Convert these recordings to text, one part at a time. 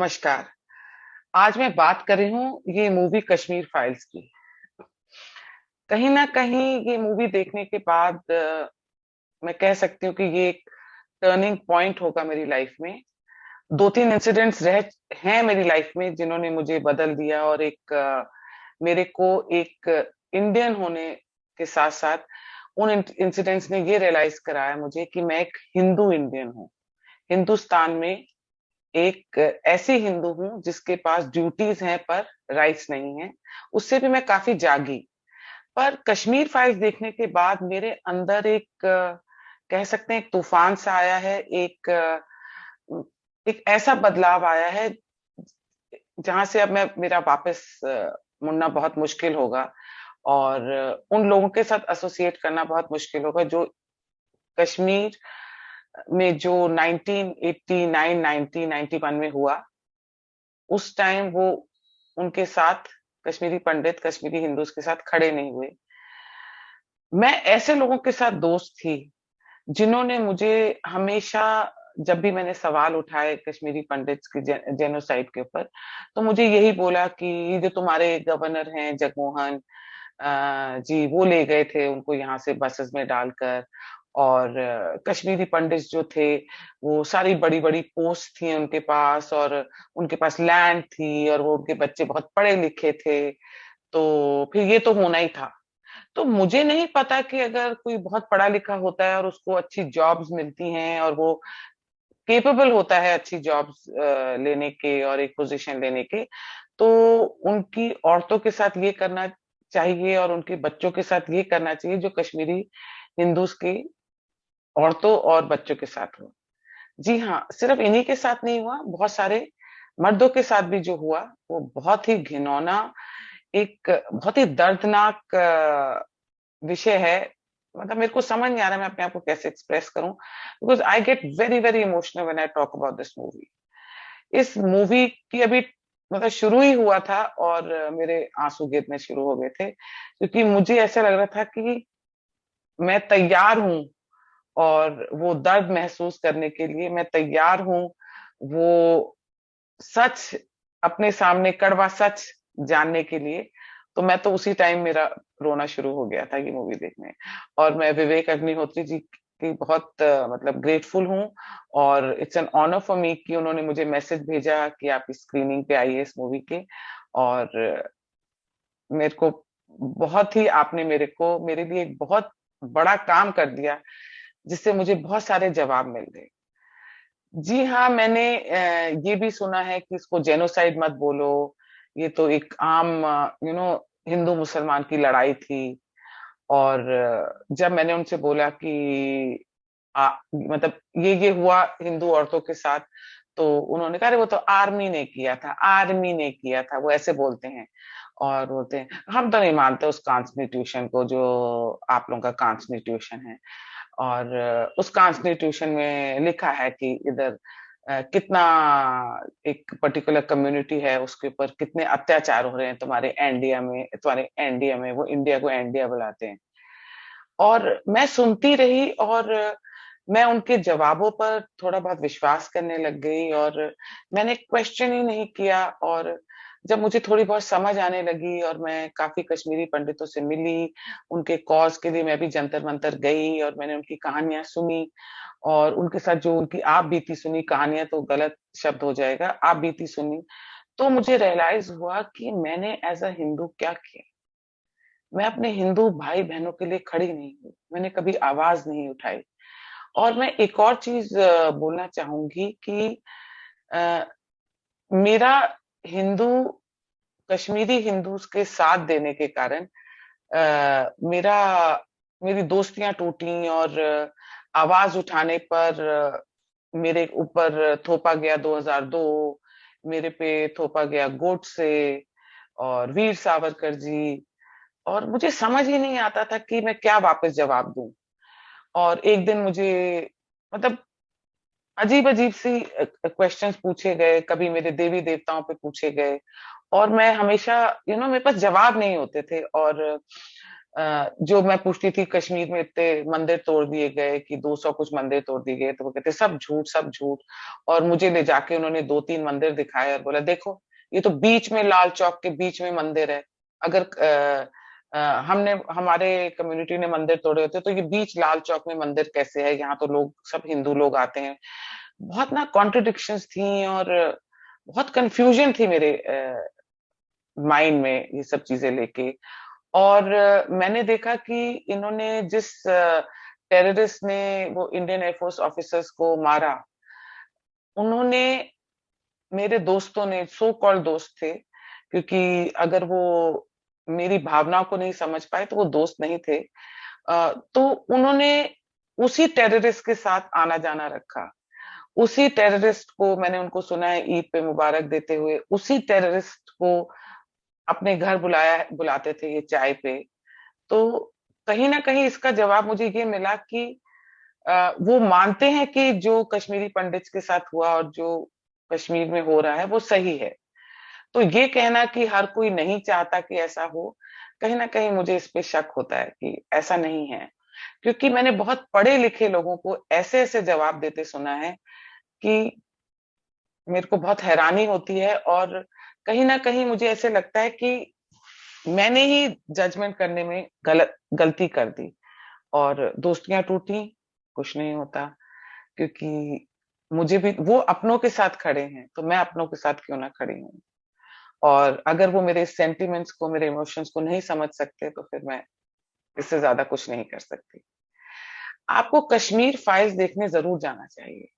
नमस्कार। आज मैं बात कर रही हूँ ये मूवी कश्मीर फाइल्स की। कहीं न कहीं ये मूवी देखने के बाद मैं कह सकती हूँ कि ये एक टर्निंग पॉइंट होगा मेरी लाइफ में। 2-3 इंसिडेंट्स रह हैं मेरी लाइफ में जिन्होंने मुझे बदल दिया और मेरे को एक इंडियन होने के साथ-साथ उन इंसिडेंट्स ने ये रियलाइज़ कराया मुझे कि मैं एक हिंदू इंडियन हूँ। हिंदुस्तान में एक ऐसी हिंदू हूँ जिसके पास ड्यूटीज हैं पर राइट्स नहीं है। उससे भी मैं काफी जागी। पर कश्मीर फाइल्स देखने के बाद मेरे अंदर कह सकते हैं एक तूफान सा आया है। एक ऐसा बदलाव आया है जहां से अब मैं मेरा वापस मुड़ना बहुत मुश्किल होगा और उन लोगों के साथ एसोसिएट करना बहुत मुश्किल होगा जो कश्मीर में जो 1989 1991 में हुआ। उस टाइम वो उनके साथ कश्मीरी पंडित कश्मीरी हिंदूज के साथ खड़े नहीं हुए। मैं ऐसे लोगों के साथ दोस्त थी जिन्होंने मुझे हमेशा, जब भी मैंने सवाल उठाए कश्मीरी पंडित्स की जेनोसाइड के ऊपर, तो मुझे यही बोला कि ये जो तुम्हारे गवर्नर हैं जगमोहन जी, वो ले गए थे उनको यहाँ से बसेस में डालकर। और कश्मीरी पंडित जो थे वो सारी बड़ी बड़ी पोस्ट थी उनके पास और उनके पास लैंड थी और वो उनके बच्चे बहुत पढ़े लिखे थे। तो फिर ये तो होना ही था। तो मुझे नहीं पता कि अगर कोई बहुत पढ़ा लिखा होता है और उसको अच्छी जॉब्स मिलती हैं और वो केपेबल होता है अच्छी जॉब्स लेने के और एक पोजीशन लेने के, तो उनकी औरतों के साथ ये करना चाहिए और उनके बच्चों के साथ ये करना चाहिए जो कश्मीरी हिंदूज की औरतों और बच्चों के साथ हुआ। जी हाँ, सिर्फ इन्हीं के साथ नहीं हुआ, बहुत सारे मर्दों के साथ भी जो हुआ वो बहुत ही घिनौना, एक बहुत ही दर्दनाक विषय है। मतलब मेरे को समझ नहीं आ रहा मैं अपने आप को कैसे एक्सप्रेस करूं, because I get very very emotional when I talk about this movie. इस मूवी की अभी मतलब शुरू ही हुआ था और मेरे आंसू गिरने शुरू हो गए थे क्योंकि मुझे ऐसा लग रहा था कि मैं तैयार हूं और वो दर्द महसूस करने के लिए मैं तैयार हूं। वो सच, अपने सामने कड़वा सच जानने के लिए। तो मैं तो उसी टाइम मेरा रोना शुरू हो गया था ये मूवी देखने। और मैं विवेक अग्निहोत्री जी की बहुत मतलब ग्रेटफुल हूँ और it's an honour for me कि उन्होंने मुझे मैसेज भेजा कि आप इस स्क्रीनिंग पे आइए इस मूवी के। और मेरे को बहुत ही, आपने मेरे को मेरे लिए एक बहुत बड़ा काम कर दिया जिससे मुझे बहुत सारे जवाब मिल गए। जी हाँ, मैंने ये भी सुना है कि इसको जेनोसाइड मत बोलो, ये तो एक आम हिंदू मुसलमान की लड़ाई थी। और जब मैंने उनसे बोला कि मतलब ये हुआ हिंदू औरतों के साथ, तो उन्होंने कहा अरे वो तो आर्मी ने किया था, आर्मी ने किया था, वो ऐसे बोलते हैं। और बोलते हैं हम तो नहीं मानते उस कॉन्स्टिट्यूशन को जो आप लोगों का कॉन्स्टिट्यूशन है। और उस कॉन्स्टिट्यूशन में लिखा है कि इधर कितना एक पर्टिकुलर कम्युनिटी है उसके ऊपर कितने अत्याचार हो रहे हैं तुम्हारे इंडिया में, वो इंडिया को इंडिया बुलाते हैं। और मैं सुनती रही और मैं उनके जवाबों पर थोड़ा बहुत विश्वास करने लग गई और मैंने क्वेश्चन ही नहीं किया। और जब मुझे थोड़ी बहुत समझ आने लगी और मैं काफी कश्मीरी पंडितों से मिली, उनके कॉज के लिए मैं भी जंतर मंतर गई और मैंने उनकी कहानियां सुनी और उनके साथ जो उनकी आप बीती सुनी, कहानियां तो गलत शब्द हो जाएगा, आप बीती सुनी, तो मुझे रियलाइज हुआ कि मैंने एज अ हिंदू क्या किया। मैं अपने हिंदू भाई बहनों के लिए खड़ी नहीं हुई, मैंने कभी आवाज नहीं उठाई। और मैं एक और चीज बोलना चाहूंगी कि अ, मेरा हिंदू कश्मीरी हिंदूज के साथ देने के कारण मेरा मेरी दोस्तियां टूटी और आवाज उठाने पर मेरे ऊपर थोपा गया 2002, मेरे पे थोपा गया गोडसे और वीर सावरकर जी। और मुझे समझ ही नहीं आता था कि मैं क्या वापस जवाब दूं। और एक दिन मुझे मतलब अजीब अजीब सी क्वेश्चंस पूछे गए, कभी मेरे देवी देवताओं पे पूछे गए और मैं हमेशा मेरे पास जवाब नहीं होते थे। और जो मैं पूछती थी कश्मीर में इतने मंदिर तोड़ दिए गए कि 200 कुछ मंदिर तोड़ दिए गए, तो वो कहते सब झूठ सब झूठ। और मुझे ले जाके उन्होंने 2-3 मंदिर दिखाए और बोला देखो, ये तो बीच में, लाल चौक के बीच में मंदिर है। अगर हमने, हमारे कम्युनिटी ने मंदिर तोड़े होते तो ये बीच लाल चौक में मंदिर कैसे है? यहाँ तो लोग सब हिंदू लोग आते हैं। बहुत ना कॉन्ट्रडिक्शंस थी और बहुत कंफ्यूजन थी मेरे माइंड में ये सब चीजें लेके। और मैंने देखा कि इन्होंने जिस टेररिस्ट ने वो इंडियन एयरफोर्स ऑफिसर्स को मारा, उन्होंने, मेरे दोस्तों ने, सो कॉल्ड दोस्त थे, क्योंकि अगर वो मेरी भावनाओं को नहीं समझ पाए तो वो दोस्त नहीं थे। तो उन्होंने उसी टेररिस्ट के साथ आना जाना रखा। उसी टेररिस्ट को मैंने, उनको सुना है ईद पे मुबारक देते हुए, उसी टेररिस्ट को अपने घर बुलाते थे ये चाय पे। तो कहीं ना कहीं इसका जवाब मुझे ये मिला कि वो मानते हैं कि जो कश्मीरी पंडित के साथ हुआ और जो कश्मीर में हो रहा है वो सही है। तो ये कहना कि हर कोई नहीं चाहता कि ऐसा हो, कहीं ना कहीं मुझे इस पे शक होता है कि ऐसा नहीं है। क्योंकि मैंने बहुत पढ़े लिखे लोगों को ऐसे ऐसे जवाब देते सुना है कि मेरे को बहुत हैरानी होती है। और कहीं ना कहीं मुझे ऐसे लगता है कि मैंने ही जजमेंट करने में गलती कर दी। और दोस्तियां टूटी, कुछ नहीं होता, क्योंकि मुझे भी, वो अपनों के साथ खड़े हैं तो मैं अपनों के साथ क्यों ना खड़ी हूँ। और अगर वो मेरे सेंटिमेंट्स को, मेरे इमोशंस को नहीं समझ सकते तो फिर मैं इससे ज्यादा कुछ नहीं कर सकती। आपको कश्मीर फाइल्स देखने जरूर जाना चाहिए,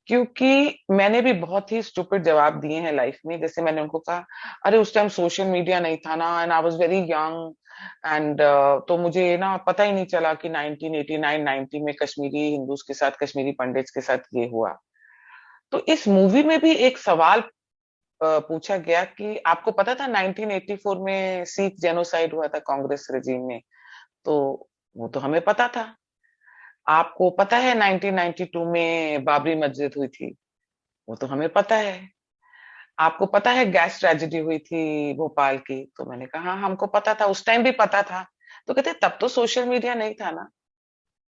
क्योंकि मैंने भी बहुत ही स्टूपिड जवाब दिए हैं लाइफ में। जैसे मैंने उनको कहा, अरे उस टाइम सोशल मीडिया नहीं था ना, and I was very young, and तो मुझे ना पता ही नहीं चला कि 1989-90 में कश्मीरी हिंदूज के साथ, कश्मीरी पंडित्स के साथ ये हुआ। तो इस मूवी में भी एक सवाल पूछा गया कि आपको पता था 1984 में सिख जेनोसाइड हुआ था कांग्रेस रेजिम में? तो वो तो हमें पता था। आपको पता है 1992 में बाबरी मस्जिद हुई थी? वो तो हमें पता है। आपको पता है गैस ट्रेजेडी हुई थी भोपाल की? तो मैंने कहा हाँ, हमको पता था, उस टाइम भी पता था। तो कहते तब तो सोशल मीडिया नहीं था ना।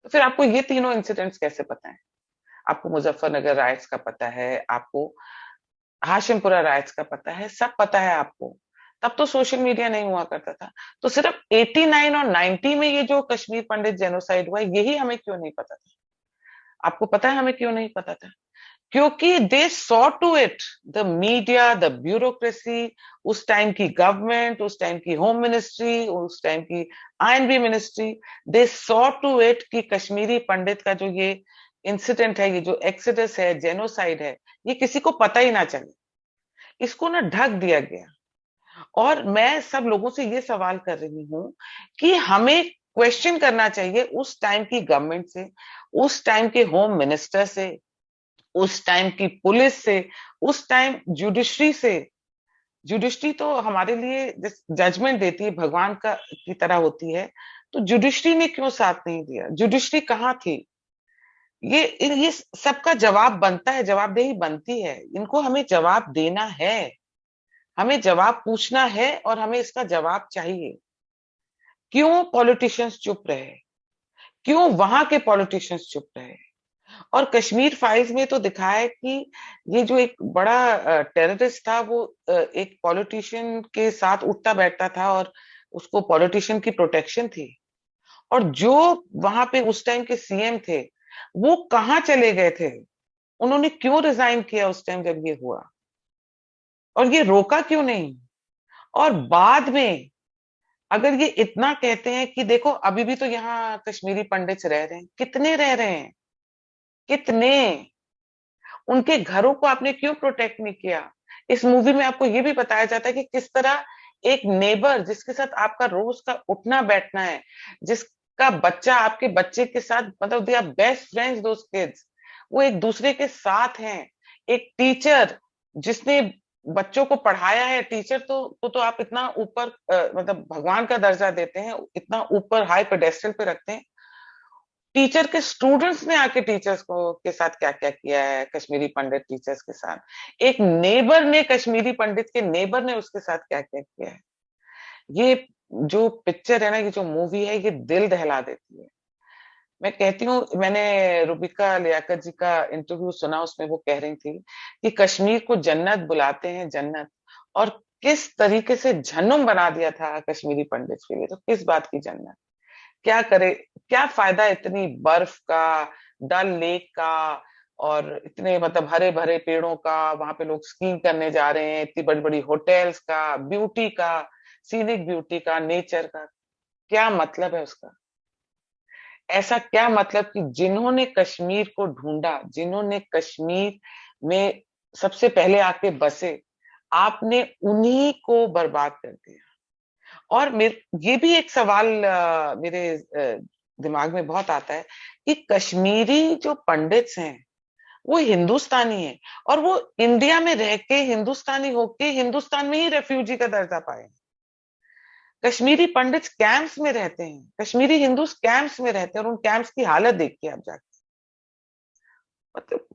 तो फिर आपको ये तीनों इंसिडेंट्स कैसे पता है? आपको मुजफ्फरनगर राइट्स का पता है, आपको हाशिमपुरा राइट्स का पता है, सब पता है आपको। तब तो सोशल मीडिया नहीं हुआ करता था। तो सिर्फ 89 और 90 में ये जो कश्मीर पंडित जेनोसाइड हुआ, यही हमें क्यों नहीं पता था? आपको पता है हमें क्यों नहीं पता था? क्योंकि they saw to it, the media, the bureaucracy, उस टाइम की गवर्नमेंट, उस टाइम की होम मिनिस्ट्री, उस टाइम की I and B ministry, they saw to it कि कश्मीरी पंडित का जो ये इंसिडेंट है, ये जो एक्सीडस है, जेनोसाइड है, ये किसी को पता ही ना चले। इसको ना ढक दिया गया। और मैं सब लोगों से ये सवाल कर रही हूं कि हमें क्वेश्चन करना चाहिए उस टाइम की गवर्नमेंट से, उस टाइम के होम मिनिस्टर से, उस टाइम की पुलिस से, उस टाइम जुडिशरी से। जुडिशरी तो हमारे लिए जजमेंट देती है, भगवान का की तरह होती है। तो जुडिशरी ने क्यों साथ नहीं दिया? जुडिशरी कहाँ थी? ये सबका जवाब बनता है, जवाबदेही बनती है। इनको हमें जवाब देना है, हमें जवाब पूछना है और हमें इसका जवाब चाहिए। क्यों पॉलिटिशियंस चुप रहे? क्यों वहां के पॉलिटिशियंस चुप रहे? और कश्मीर फाइल्स में तो दिखाया है कि ये जो एक बड़ा टेररिस्ट था, वो एक पॉलिटिशियन के साथ उठता बैठता था और उसको पॉलिटिशियन की प्रोटेक्शन थी। और जो वहां पे उस टाइम के सीएम थे, वो कहाँ चले गए थे? उन्होंने क्यों रिजाइन किया उस टाइम जब ये हुआ? और ये रोका क्यों नहीं? और बाद में अगर ये इतना कहते हैं कि देखो अभी भी तो यहाँ कश्मीरी पंडित रह रहे हैं, कितने रह रहे हैं, कितने? उनके घरों को आपने क्यों प्रोटेक्ट नहीं किया? इस मूवी में आपको ये भी बताया जाता है कि किस तरह एक नेबर जिसके साथ आपका रोज का उठना बैठना है, जिसका बच्चा आपके बच्चे के साथ, मतलब they are best friends those kids, वो एक दूसरे के साथ हैं। एक टीचर जिसने बच्चों को पढ़ाया है, टीचर तो आप इतना ऊपर, मतलब भगवान का दर्जा देते हैं, इतना ऊपर हाई पेडेस्टल पे रखते हैं। टीचर के स्टूडेंट्स ने आके टीचर्स को के साथ क्या क्या किया है, कश्मीरी पंडित टीचर्स के साथ, एक नेबर ने, कश्मीरी पंडित के नेबर ने उसके साथ क्या क्या किया है। ये जो पिक्चर है ना, ये जो मूवी है, ये दिल दहला देती है। मैं कहती हूँ, मैंने रूबिका लियाकत जी का इंटरव्यू सुना, उसमें वो कह रही थी कि कश्मीर को जन्नत बुलाते हैं, जन्नत। और किस तरीके से जहन्नुम बना दिया था कश्मीरी पंडित के लिए, तो किस बात की जन्नत। क्या करे, क्या फायदा इतनी बर्फ का, डल लेक का, और इतने मतलब हरे भरे पेड़ों का, वहां पे लोग स्कीइंग करने जा रहे हैं, इतनी बड़ी बड़ी होटल्स का, ब्यूटी का, सीनिक ब्यूटी का, नेचर का, क्या मतलब है उसका। ऐसा क्या मतलब कि जिन्होंने कश्मीर को ढूंढा, जिन्होंने कश्मीर में सबसे पहले आके बसे, आपने उन्हीं को बर्बाद कर दिया। और मेरे ये भी एक सवाल मेरे दिमाग में बहुत आता है कि कश्मीरी जो पंडित्स हैं वो हिंदुस्तानी हैं, और वो इंडिया में रह के, हिंदुस्तानी होके हिंदुस्तान में ही रेफ्यूजी का दर्जा पाए। कश्मीरी पंडित कैंप्स में रहते हैं, कश्मीरी हिंदू कैंप्स में रहते हैं, और उन कैंप्स की हालत देखिए आप जाके। मतलब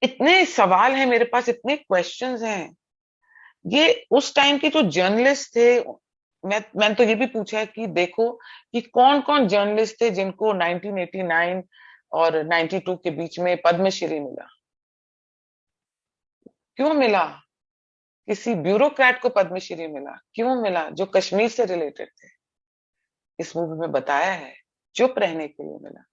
इतने सवाल हैं मेरे पास, इतने क्वेश्चंस हैं। ये उस टाइम के जो जर्नलिस्ट थे, मैंने तो ये भी पूछा है कि देखो कि कौन कौन जर्नलिस्ट थे जिनको 1989 और 92 के बीच में पद्मश्री मिला। क्यों मिला? किसी ब्यूरोक्रेट को पद्मश्री मिला, क्यों मिला? जो कश्मीर से रिलेटेड थे। इस मूवी में बताया है, चुप रहने के लिए मिला।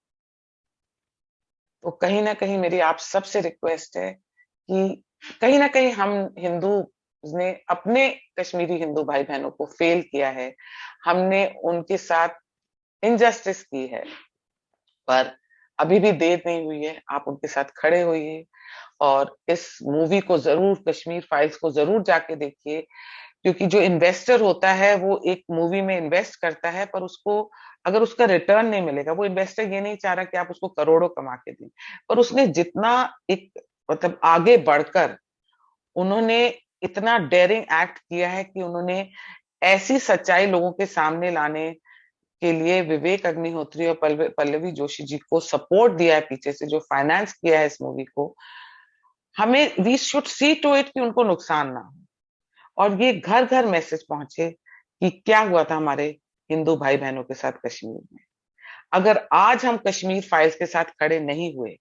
तो कहीं ना कहीं मेरी आप सबसे रिक्वेस्ट है कि कहीं ना कहीं हम हिंदू ने अपने कश्मीरी हिंदू भाई बहनों को फेल किया है, हमने उनके साथ इनजस्टिस की है। पर अभी भी देर नहीं हुई है, आप उनके साथ खड़े होइए, और इस मूवी को जरूर, कश्मीर फाइल्स को जरूर जाके देखिए। क्योंकि जो इन्वेस्टर होता है वो एक मूवी में इन्वेस्ट करता है, पर उसको अगर उसका रिटर्न नहीं मिलेगा, वो इन्वेस्टर ये नहीं चाह रहा कि आप उसको करोड़ों कमा के दें, पर उसने जितना एक मतलब आगे बढ़कर उन्होंने इतना डेयरिंग एक्ट किया है कि उन्होंने ऐसी सच्चाई लोगों के सामने लाने के लिए विवेक अग्निहोत्री और पल्लवी जोशी जी को सपोर्ट दिया है पीछे से, जो फाइनेंस किया है इस मूवी को। हमें we should see to it कि उनको नुकसान ना हो, और ये घर घर मैसेज पहुंचे कि क्या हुआ था हमारे हिंदू भाई बहनों के साथ कश्मीर में। अगर आज हम कश्मीर फाइल्स के साथ खड़े नहीं हुए,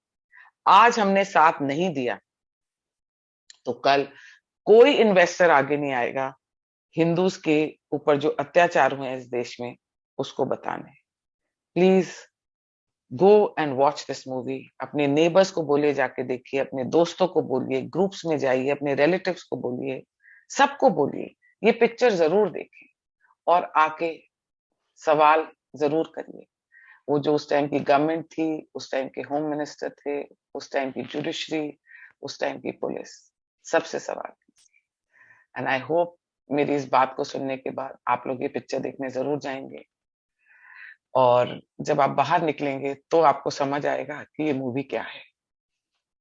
आज हमने साथ नहीं दिया, तो कल कोई इन्वेस्टर आगे नहीं आएगा हिंदूज के ऊपर जो अत्याचार हुए हैं इस देश में उसको बताने। Please go and watch this movie. अपने नेबर्स को बोलिए जाके देखिए, अपने दोस्तों को बोलिए, ग्रुप्स में जाइए, अपने रिलेटिव्स को बोलिए, सबको बोलिए ये पिक्चर जरूर देखें, और आके सवाल जरूर करिए। वो जो उस टाइम की गवर्नमेंट थी, उस टाइम के होम मिनिस्टर थे, उस टाइम की जुडिशरी, उस टाइम की पुलिस, सबसे सवाल। एंड आई होप मेरी इस बात को सुनने के बाद आप लोग ये पिक्चर देखने जरूर जाएंगे, और जब आप बाहर निकलेंगे तो आपको समझ आएगा कि ये मूवी क्या है।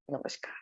नमस्कार।